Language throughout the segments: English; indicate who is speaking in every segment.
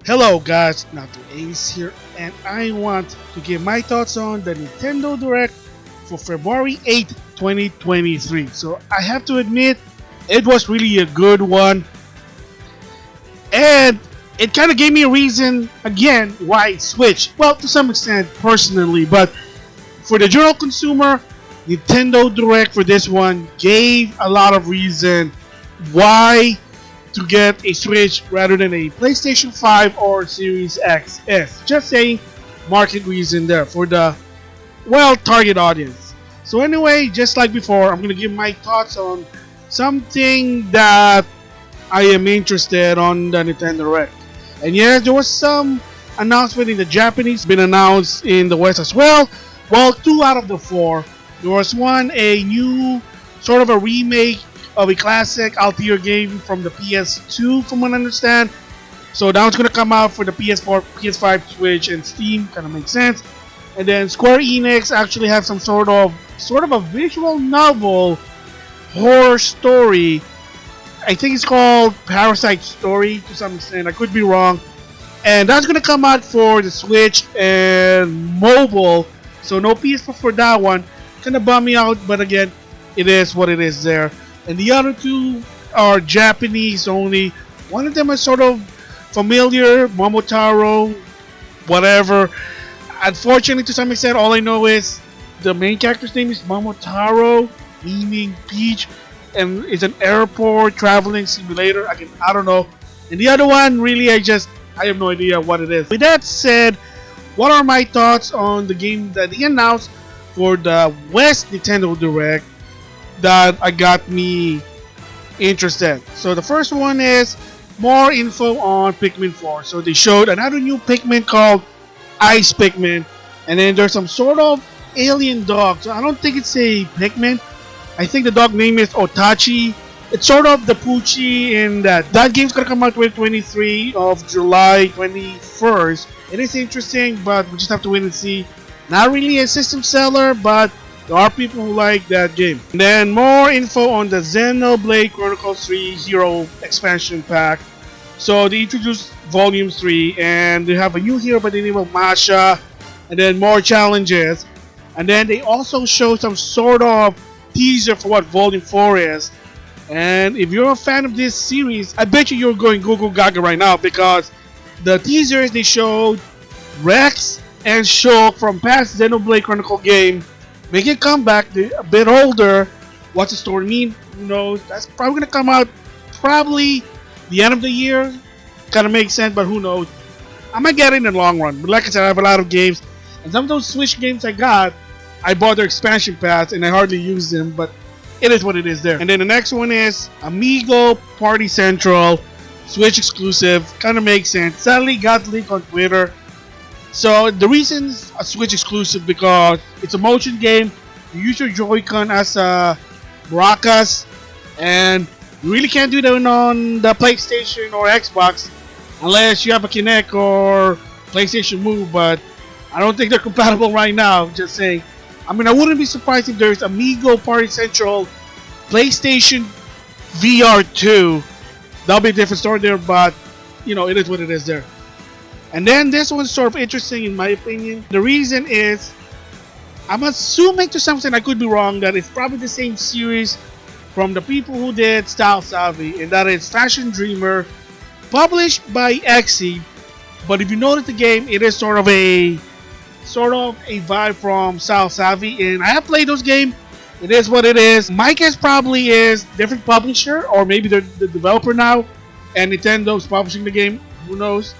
Speaker 1: Hello guys, NautoAce here, and I want to give my thoughts on the Nintendo Direct for February 8th, 2023. So I have to admit, it was really a good one, and it kind of gave me a reason, again, why switch. Well, to some extent, personally, but for the general consumer, Nintendo Direct for this one gave a lot of reason why to get a Switch rather than a PlayStation 5 or Series XS. Just saying, market reason there for the target audience. So anyway, just like before, I'm gonna give my thoughts on something that I am interested on the Nintendo Direct. And yes, there was some announcement in the Japanese, been announced in the West as well. Well, 2 out of the 4. There was one, a new sort of a remake of a classic Altair game from the PS2, from what I understand. So that one's gonna come out for the PS4, PS5, Switch, and Steam. Kind of makes sense. And then Square Enix actually have some sort of a visual novel horror story. I think it's called Parasite Story to some extent. I could be wrong. And that's gonna come out for the Switch and mobile. So no PS4 for that one. Kind of bum me out, but again, it is what it is there. And the other 2 are Japanese only. One of them is sort of familiar, Momotaro, whatever. Unfortunately, to some extent, all I know is the main character's name is Momotaro, meaning Peach, and it's an airport traveling simulator. Again, I don't know. And the other one, really, I have no idea what it is. With that said, what are my thoughts on the game that they announced for the West Nintendo Direct that I got me interested? So the first one is more info on Pikmin 4. So they showed another new Pikmin called Ice Pikmin, and then there's some sort of alien dog. So I don't think it's a Pikmin. I think the dog name is Otachi. It's sort of the Poochie in that. That game's gonna come out with 23 of July 21st. It is interesting, but we just have to wait and see. Not really a system seller, but there are people who like that game. And then more info on the Xenoblade Chronicles 3 Hero Expansion Pack. So they introduced Volume 3, and they have a new hero by the name of Masha, and then more challenges. And then they also show some sort of teaser for what Volume 4 is. And if you're a fan of this series, I bet you're going Google Gaga right now, because the teasers they showed Rex and Shulk from past Xenoblade Chronicle game make a comeback. They're a bit older. What's the story mean? Who knows? That's probably gonna come out probably the end of the year. Kind of makes sense, but who knows? I might get it in the long run. But like I said, I have a lot of games, and some of those Switch games I got, I bought their expansion pass and I hardly use them, but it is what it is there. And then the next one is Amigo Party Central, Switch exclusive. Kind of makes sense. Sadly, got leaked on Twitter. So the reason's a Switch exclusive because it's a motion game. You use your Joy-Con as a maracas, and you really can't do that on the PlayStation or Xbox unless you have a Kinect or PlayStation Move. But I don't think they're compatible right now. Just saying. I mean, I wouldn't be surprised if there's Amigo Party Central PlayStation VR 2. That'll be a different story there, but you know, it is what it is there. And then this one's sort of interesting in my opinion. The reason is, I'm assuming to some extent, I could be wrong, that it's probably the same series from the people who did Style Savvy, and that is Fashion Dreamer, published by Xe. But if you notice the game, it is sort of a vibe from Style Savvy, and I have played those games. It is what it is. My guess probably is different publisher, or maybe they're the developer now, and Nintendo's publishing the game. Who knows?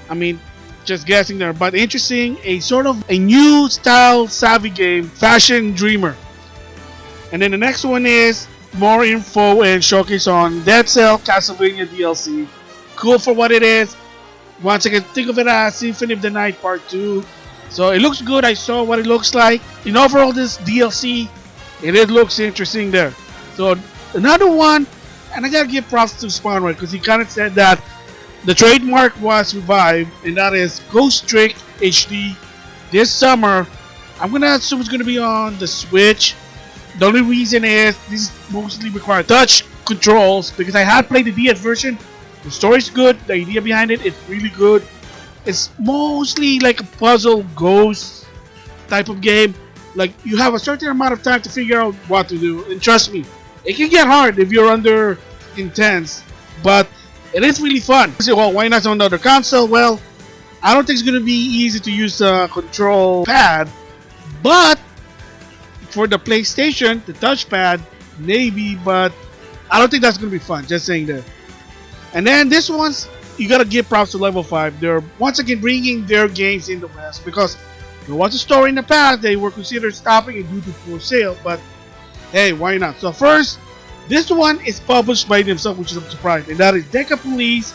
Speaker 1: I mean, just guessing there. But interesting, a sort of a new Style Savvy game, Fashion Dreamer. And then the next one is more info and showcase on Dead Cell Castlevania DLC. Cool for what it is. Once again, think of it as Symphony of the Night Part 2. So it looks good. I saw what it looks like. In overall, this DLC, it looks interesting there. So another one, and I gotta give props to Spawnroid, because he kind of said that the trademark was revived, and that is Ghost Trick HD this summer. I'm gonna assume it's gonna be on the Switch. The only reason is this mostly requires touch controls, because I had played the DS version The story's good. The idea behind it is really good. It's mostly like a puzzle ghost type of game. Like you have a certain amount of time to figure out what to do, and trust me, it can get hard if you're under intense, but it is really fun. You say, well, why not on another console? Well, I don't think it's gonna be easy to use the control pad, but for the PlayStation, the touchpad, maybe, but I don't think that's gonna be fun. Just saying that. And then this one's, you gotta give props to Level 5. They're once again bringing their games in the West because there was a story in the past they were considered stopping it due to poor sale, but hey, why not? So first, this one is published by themselves, which is a surprise, and that is Deca-Police.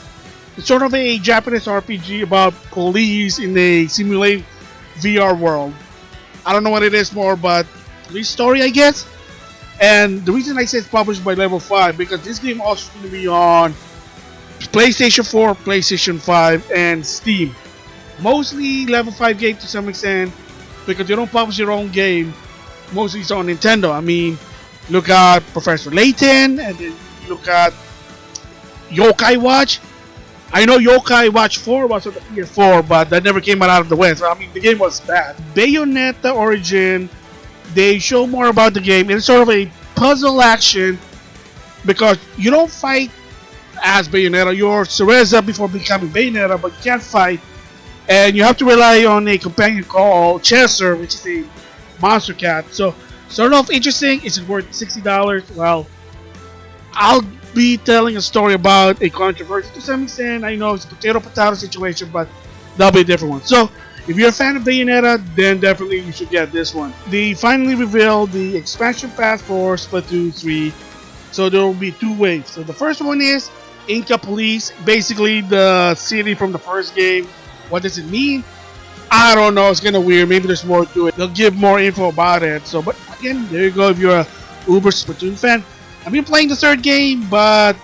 Speaker 1: It's sort of a Japanese RPG about police in a simulated VR world. I don't know what it is more, but police story, I guess. And the reason I say it's published by Level 5 because this game also is going to be on PlayStation 4, PlayStation 5, and Steam. Mostly Level 5 game to some extent because they don't publish their own game. Mostly it's on Nintendo. I mean, look at Professor Layton, and then look at Yokai Watch. I know Yokai Watch 4 was on the PS4, but that never came out of the West. I mean, the game was bad. Bayonetta Origin, they show more about the game. It's sort of a puzzle action because you don't fight as Bayonetta. You're Cereza before becoming Bayonetta, but you can't fight. And you have to rely on a companion called Chesser, which is a monster cat. So, sort of interesting. Is it worth $60? Well, I'll be telling a story about a controversy to some extent. I know it's a potato situation, but that'll be a different one. So, if you're a fan of Bayonetta, then definitely you should get this one. They finally revealed the expansion pass for Splatoon 3. So, there will be 2 waves. So, the first one is Deca-Police, basically the city from the first game. What does it mean? I don't know. It's kind of weird. Maybe there's more to it. They'll give more info about it. So, but again, there you go. If you're a Uber Splatoon fan, I've been playing the third game, but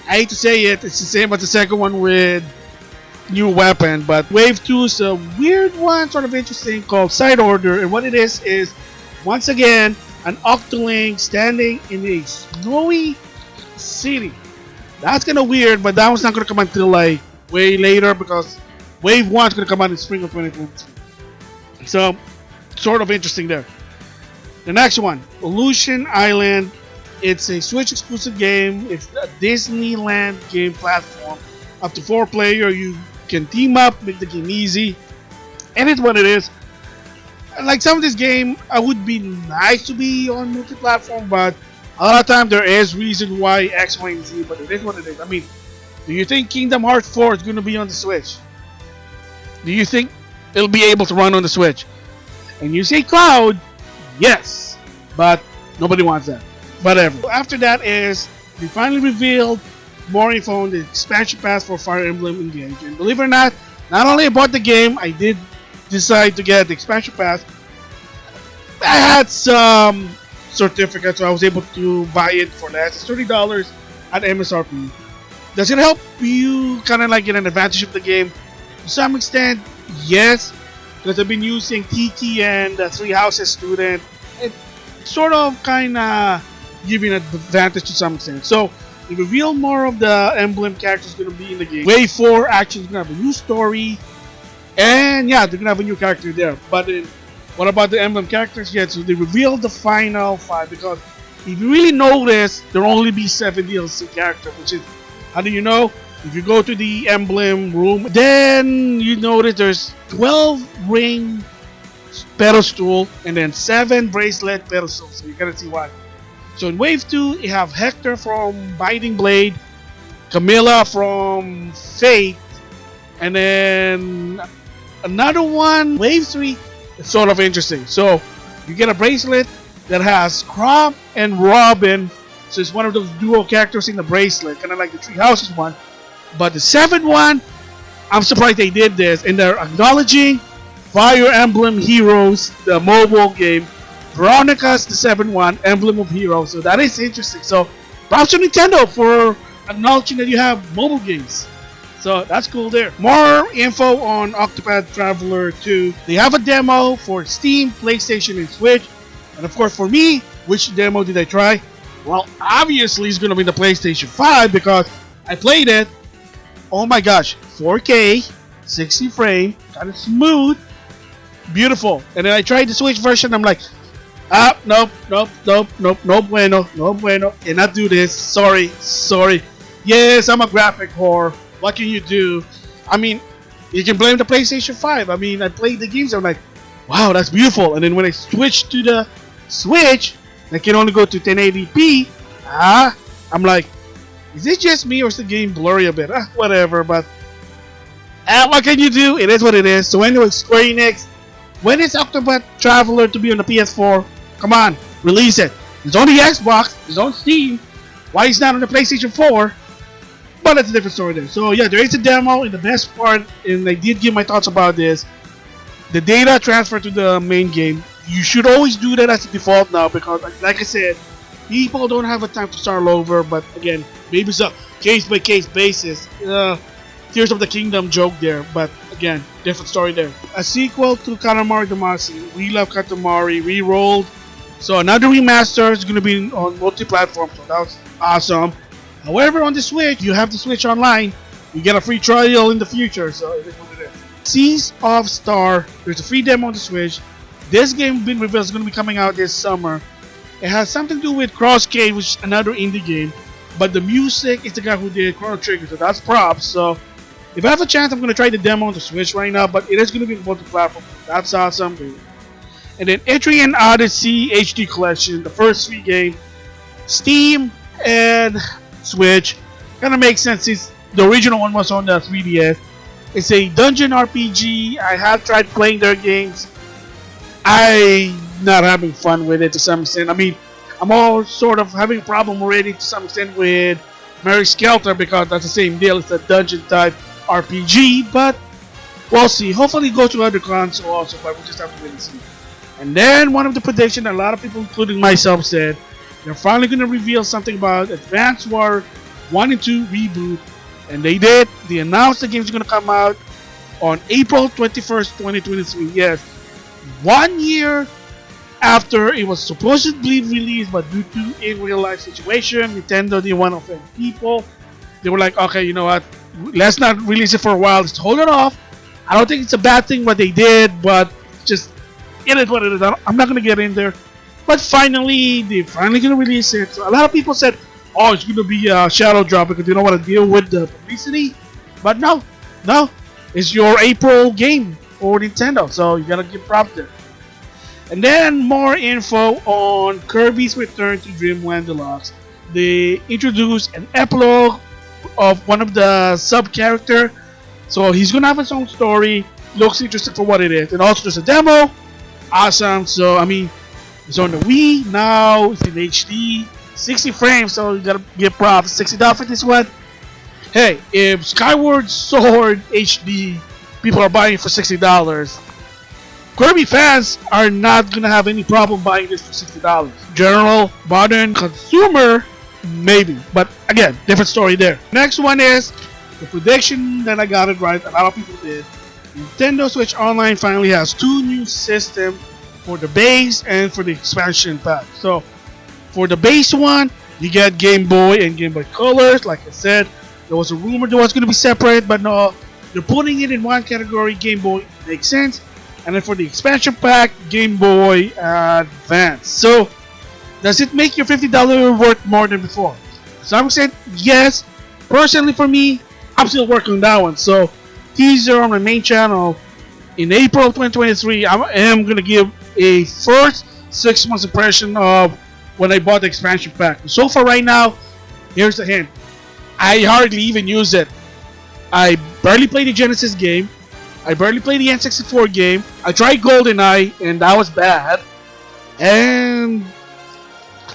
Speaker 1: I hate to say it. It's the same as the second one with new weapon. But Wave 2 is a weird one, sort of interesting, called Side Order. And what it is once again, an Octolink standing in a snowy city. That's kind of weird, but that one's not going to come until like way later because Wave 1 is going to come out in spring of 2023. So, sort of interesting there. The next one, Illusion Island. It's a Switch exclusive game. It's a Disneyland game platform. Up to 4 player. You can team up, make the game easy. And it's what it is. Like some of this game, I would be nice to be on multi-platform, but a lot of time there is reason why X, Y, and Z, but it is what it is. I mean, do you think Kingdom Hearts 4 is going to be on the Switch? Do you think it'll be able to run on the Switch? And you say Cloud, yes, but nobody wants that. Whatever. After that is, they finally revealed more info on the expansion pass for Fire Emblem Engage. And believe it or not only I bought the game, I did decide to get the expansion pass. I had some certificates, so I was able to buy it for less. It's $30 at MSRP. Does it help you kind of like get an advantage of the game? To some extent, yes, because I've been using TT and the Three Houses student. It sort of kind of giving an advantage to some extent. So, they reveal more of the Emblem characters going to be in the game. Wave 4 actually is going to have a new story. And yeah, they're going to have a new character there. But what about the Emblem characters yet? So, they revealed the final 5 because if you really notice, there will only be 7 DLC characters, which is, how do you know? If you go to the Emblem room, then you notice there's 12 ring pedestal and then 7 bracelet pedestals. So you gotta see why. So in Wave 2, you have Hector from Biting Blade, Camilla from Fate, and then another one, Wave 3, it's sort of interesting. So you get a bracelet that has Crop and Robin. So it's one of those duo characters in the bracelet, kind of like the Three Houses one. But the 7th one, I'm surprised they did this, and they're acknowledging Fire Emblem Heroes, the mobile game. Chronicles, the 7th one, Emblem of Heroes. So that is interesting. So props to Nintendo for acknowledging that you have mobile games. So that's cool there. More info on Octopath Traveler 2. They have a demo for Steam, PlayStation, and Switch. And of course, for me, which demo did I try? Well, obviously it's going to be the PlayStation 5 because I played it oh my gosh, 4K, 60 frame, kind of smooth, beautiful. And then I tried the Switch version. I'm like, nope, no bueno, no bueno. Cannot do this. Sorry. Yes, I'm a graphic whore. What can you do? I mean, you can blame the PlayStation 5. I mean, I played the games. I'm like, wow, that's beautiful. And then when I switched to the Switch, I can only go to 1080p. I'm like, is it just me or is the game blurry a bit? Whatever, but what can you do? It is what it is. So anyway, Square Enix, when is Octopath Traveler to be on the PS4? Come on, release it. It's on the Xbox, it's on Steam. Why is it not on the PlayStation 4? But that's a different story there. So yeah, there is a demo, and the best part, and I did give my thoughts about this, the data transfer to the main game. You should always do that as a default now, because like I said, people don't have a time to start over. But again, maybe it's a case-by-case basis. Tears of the Kingdom joke there, but again, different story there. A sequel to Katamari Damacy. We love Katamari, re-rolled. So another remaster is going to be on multi-platform, so that's awesome. However, on the Switch, you have the Switch Online. You get a free trial in the future, so it is what it is. Seas of Star, there's a free demo on the Switch. This game been revealed is going to be coming out this summer. It has something to do with Crosscade, which is another indie game. But the music is the guy who did Chrono Trigger, so that's props. So if I have a chance, I'm going to try the demo on the Switch right now, but it is going to be multi-platform. That's awesome, dude. And then Etrian Odyssey HD Collection, the first 3 games, Steam and Switch. Kind of makes sense since the original one was on the 3DS. It's a dungeon RPG. I have tried playing their games. I'm not having fun with it to some extent. I mean, I'm all sort of having a problem already to some extent with Mary Skelter because that's the same deal. It's a dungeon type RPG, but we'll see. Hopefully it goes to other consoles also, but we'll just have to wait and see. And then one of the predictions, a lot of people, including myself, said they're finally going to reveal something about Advance War 1 and 2 reboot. And they did. They announced the game's going to come out on April 21st, 2023. Yes, 1 year after it was supposedly released, but due to a real life situation, Nintendo didn't want to offend people. They were like, okay, you know what? Let's not release it for a while. Let's hold it off. I don't think it's a bad thing what they did, but just it is what it is. I'm not going to get in there. But finally, they're finally going to release it. So a lot of people said, oh, it's going to be a shadow drop because they don't want to deal with the publicity. But no. It's your April game for Nintendo. So you got to give props there. And then more info on Kirby's return to Dreamland Deluxe. They introduced an epilogue of one of the sub-character. So he's going to have his own story. Looks interesting for what it is. And also there's a demo. Awesome. So, I mean, it's on the Wii. Now it's in HD. 60 frames. So you got to give props. $60 for this one. Hey, if Skyward Sword HD people are buying it for $60, Kirby fans are not going to have any problem buying this for $60. General, modern consumer, maybe. But again, different story there. Next one is the prediction that I got it right. A lot of people did. Nintendo Switch Online finally has 2 new systems for the base and for the expansion pack. So, for the base one, you get Game Boy and Game Boy Colors. Like I said, there was a rumor that was going to be separate, but no, they're putting it in one category. Game Boy makes sense. And then for the expansion pack, Game Boy Advance. So, does it make your $50 worth more than before? Some said yes. Personally, for me, I'm still working on that one. So, teaser on my main channel in April 2023. I am going to give a first 6 months impression of when I bought the expansion pack. So far, right now, here's the hint. I hardly even use it. I barely play the Genesis game. I barely played the N64 game. I tried GoldenEye, and that was bad. And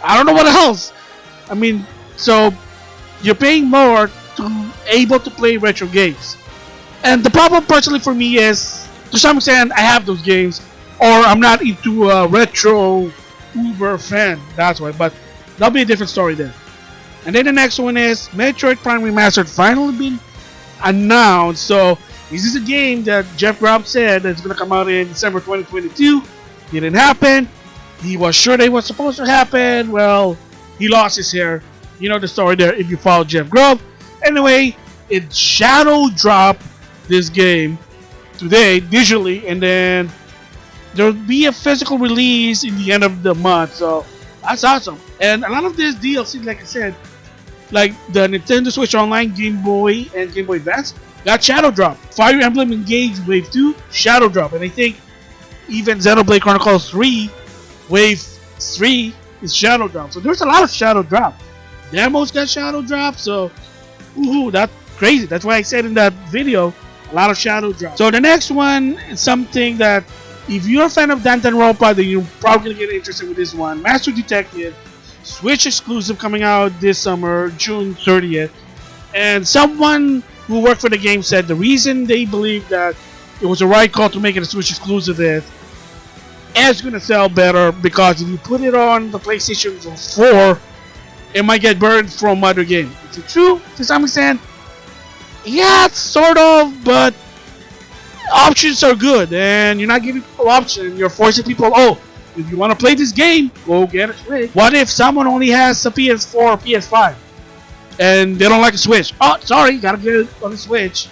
Speaker 1: I don't know what else. I mean, so you're paying more to able to play retro games. And the problem personally for me is, to some extent, I have those games, or I'm not into a retro Uber fan. That's why. But that'll be a different story there. And then the next one is Metroid Prime Remastered finally been announced. So this is a game that Jeff Grubb said that's going to come out in December 2022. Didn't happen. He was sure that it was supposed to happen. Well, he lost his hair. You know the story there if you follow Jeff Grubb. Anyway, it shadow dropped this game today digitally, and then there'll be a physical release in the end of the month. So that's awesome. And a lot of this DLC, like I said, like the Nintendo Switch Online, Game Boy, and Game Boy Advance, got shadow drop. Fire Emblem Engage Wave 2, shadow drop. And I think even Xenoblade Chronicles 3, Wave 3 is shadow drop. So there's a lot of shadow drop. Demos got shadow drop, so that's crazy. That's why I said in that video, a lot of shadow drop. So the next one is something that, if you're a fan of Danganronpa, then you're probably gonna get interested with this one. Master Detective, Switch exclusive, coming out this summer, June 30th. And someone who worked for the game said the reason they believe that it was the right call to make it a Switch exclusive is it's gonna sell better, because if you put it on the PlayStation 4, it might get burned from other games. Is it true? To some extent, yeah, sort of, but options are good, and you're not giving people options. You're forcing people, if you want to play this game, go get a Switch. What if someone only has a PS4 or PS5 and they don't like a Switch? Oh, sorry, gotta get it on the Switch.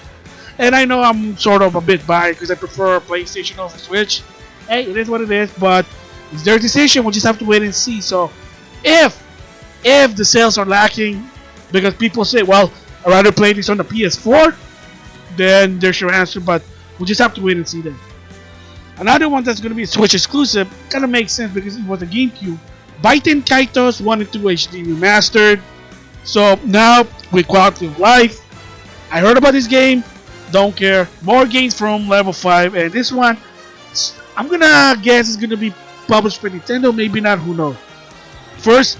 Speaker 1: And I know I'm sort of a bit biased because I prefer PlayStation over Switch. Hey, it is what it is, but it's their decision. We'll just have to wait and see. So if the sales are lacking because people say, well, I'd rather play this on the PS4, then there's your answer, but we'll just have to wait and see then. Another one that's going to be a Switch exclusive kind of makes sense because it was a GameCube. Baten Kaitos 1 and 2 HD Remastered. So now with quality of life, I heard about this game, don't care. More games from Level 5, and this one, I'm going to guess it's going to be published by Nintendo, maybe not, who knows. First,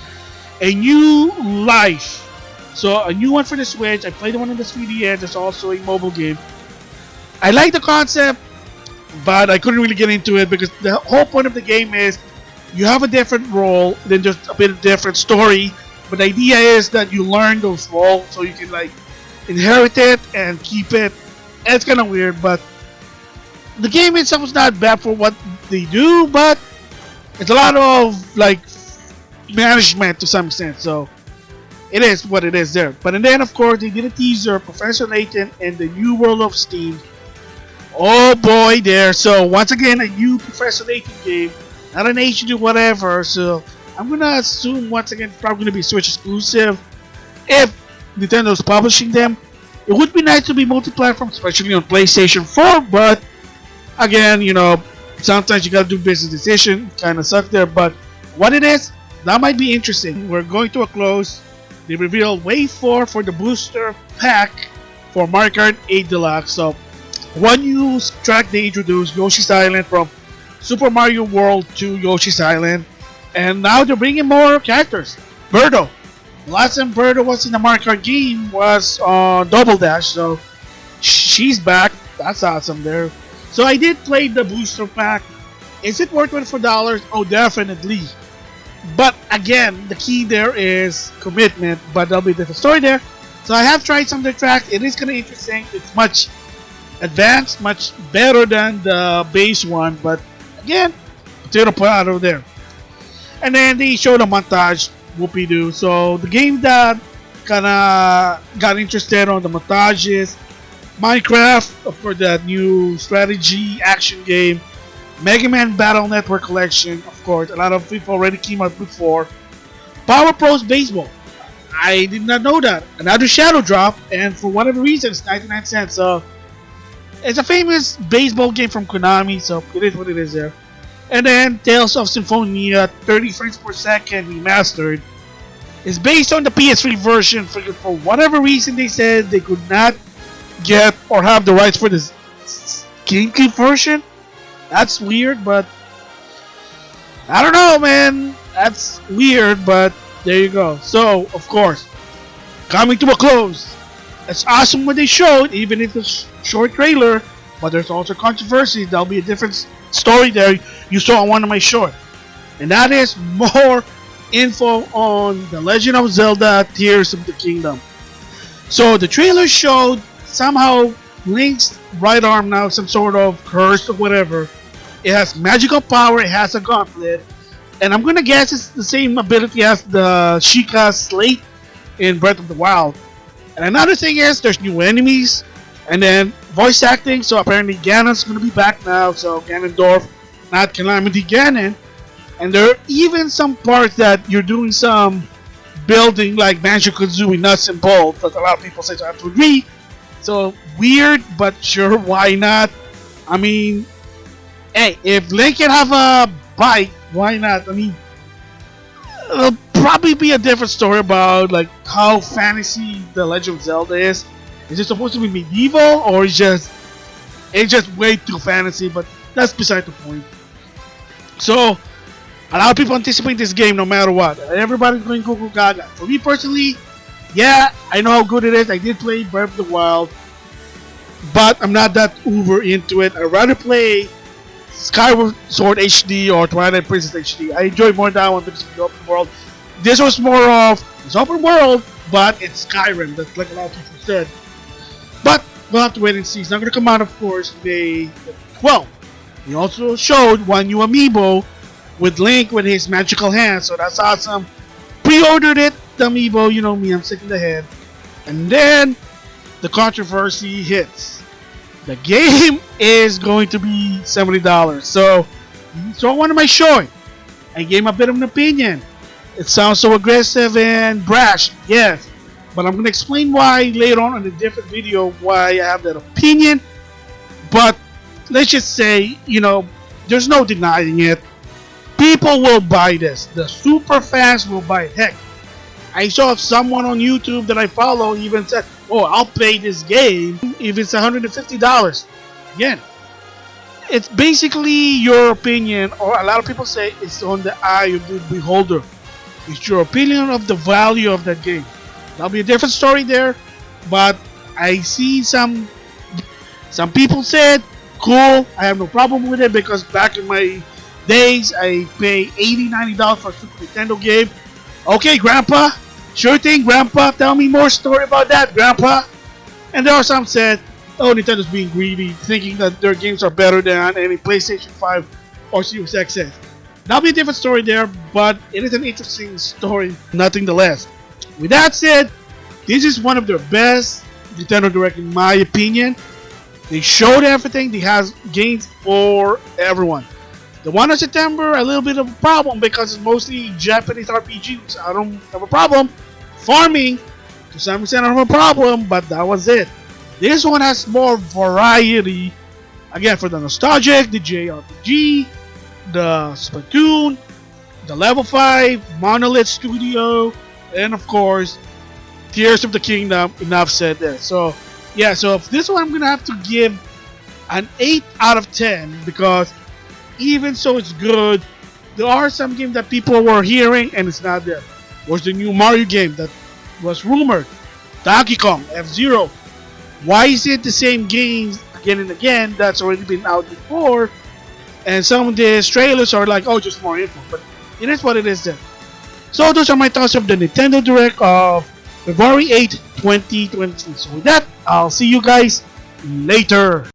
Speaker 1: a new life. So a new one for the Switch. I played the one on the 3DS. There's also a mobile game. I like the concept, but I couldn't really get into it because the whole point of the game is you have a different role, then just a bit of different story. But the idea is that you learn those roles so you can like inherit it and keep it. And it's kind of weird, but the game itself is not bad for what they do, but it's a lot of like management to some extent. So it is what it is there. But then of course they did a teaser, Professor Layton and the New World of Steam. Oh boy there. So once again a new Professor Layton game, not an HD whatever. So I'm gonna assume once again it's probably gonna be Switch exclusive if Nintendo's publishing them. It would be nice to be multi-platform, especially on PlayStation 4, but again, you know, sometimes you gotta do business decision. Kinda suck there, but what it is, that might be interesting. We're going to a close. They revealed Wave 4 for the booster pack for Mario Kart 8 Deluxe. So one new track they introduced, Yoshi's Island, from Super Mario World to Yoshi's Island. And now they're bringing more characters. Birdo. The last time Birdo was in the Mario Kart game was on Double Dash, so she's back. That's awesome there. So I did play the booster pack. Is it worth $24? Oh, definitely. But again, the key there is commitment, but there'll be a different story there. So I have tried some of the tracks. It is kind of interesting. It's much advanced, much better than the base one, but again, potato potato there. And then they showed a montage, whoopie-doo. So the game that kinda got interested on the montage is Minecraft for that new strategy action game, Mega Man Battle Network Collection, of course, a lot of people already came out before. Power Pros Baseball. I did not know that. Another shadow drop, and for whatever reason, it's 99 cents. So it's a famous baseball game from Konami, so it is what it is there. And then Tales of Symphonia 30 frames per second remastered is based on the PS3 version. For whatever reason, they said they could not get or have the rights for this GameCube version. That's weird, but I don't know, man. That's weird, but there you go. So, of course, coming to a close. It's awesome what they showed, even if it's a short trailer, but there's also controversy. There'll be a different story there you saw on one of my shorts. And that is more info on The Legend of Zelda Tears of the Kingdom. So the trailer showed somehow Link's right arm now some sort of curse or whatever. It has magical power, it has a gauntlet, and I'm gonna guess it's the same ability as the Sheikah Slate in Breath of the Wild. And another thing is there's new enemies and then voice acting. So apparently Ganon's gonna be back now. So Ganondorf, not Calamity Ganon. And there are even some parts that you're doing some building like Banjo-Kazooie nuts and bolts that a lot of people say, so I have to agree. So weird, but sure, why not? I mean, hey, if Link can have a bike, why not? I mean, it'll probably be a different story about like how fantasy The Legend of Zelda is. Is it supposed to be medieval or is it's just way too fantasy? But that's beside the point. So a lot of people anticipate this game no matter what. Everybody's going Google Gaga. For me personally, yeah, I know how good it is. I did play Breath of the Wild, but I'm not that uber into it. I'd rather play Skyward Sword HD or Twilight Princess HD. I enjoy more that one because of the open world. This was more of it's open world, but it's Skyrim. That's like a lot of people said. But we'll have to wait and see. It's not going to come out, of course, May 12th. He also showed one new amiibo with Link with his magical hand, so that's awesome. Pre-ordered it, the amiibo, you know me, I'm sick in the head. And then the controversy hits. The game is going to be $70. So what am I showing? I gave a bit of an opinion. It sounds so aggressive and brash, yes. But I'm going to explain why later on in a different video why I have that opinion. But let's just say, you know, there's no denying it. People will buy this. The super fans will buy it. Heck, I saw someone on YouTube that I follow even said, oh, I'll pay this game if it's $150. Again, it's basically your opinion, or a lot of people say it's on the eye of the beholder. It's your opinion of the value of that game. That'll be a different story there, but I see some people said, cool, I have no problem with it because back in my days, I pay $80-$90 for a Super Nintendo game. Okay, Grandpa. Sure thing, Grandpa. Tell me more story about that, Grandpa. And there are some said, oh, Nintendo's being greedy, thinking that their games are better than any PlayStation 5 or Series XS. That'll be a different story there, but it is an interesting story, nothing the less. With that said, this is one of their best Nintendo Direct in my opinion. They showed everything. They have games for everyone. The one in September, a little bit of a problem because it's mostly Japanese RPGs. I don't have a problem. Farming, to some extent, I don't have a problem, but that was it. This one has more variety. Again, for the nostalgic, the JRPG, the Splatoon, the Level 5, Monolith Studio, and of course, Tears of the Kingdom. Enough said there. So, yeah, so if this one I'm going to have to give an 8 out of 10 because even so it's good, there are some games that people were hearing and it's not there. Was the new Mario game that was rumored? Donkey Kong, F-Zero. Why is it the same games again and again that's already been out before? And some of the trailers are like, oh, just more info. But it is what it is then. So those are my thoughts of the Nintendo Direct of February 8, 2022. So with that, I'll see you guys later.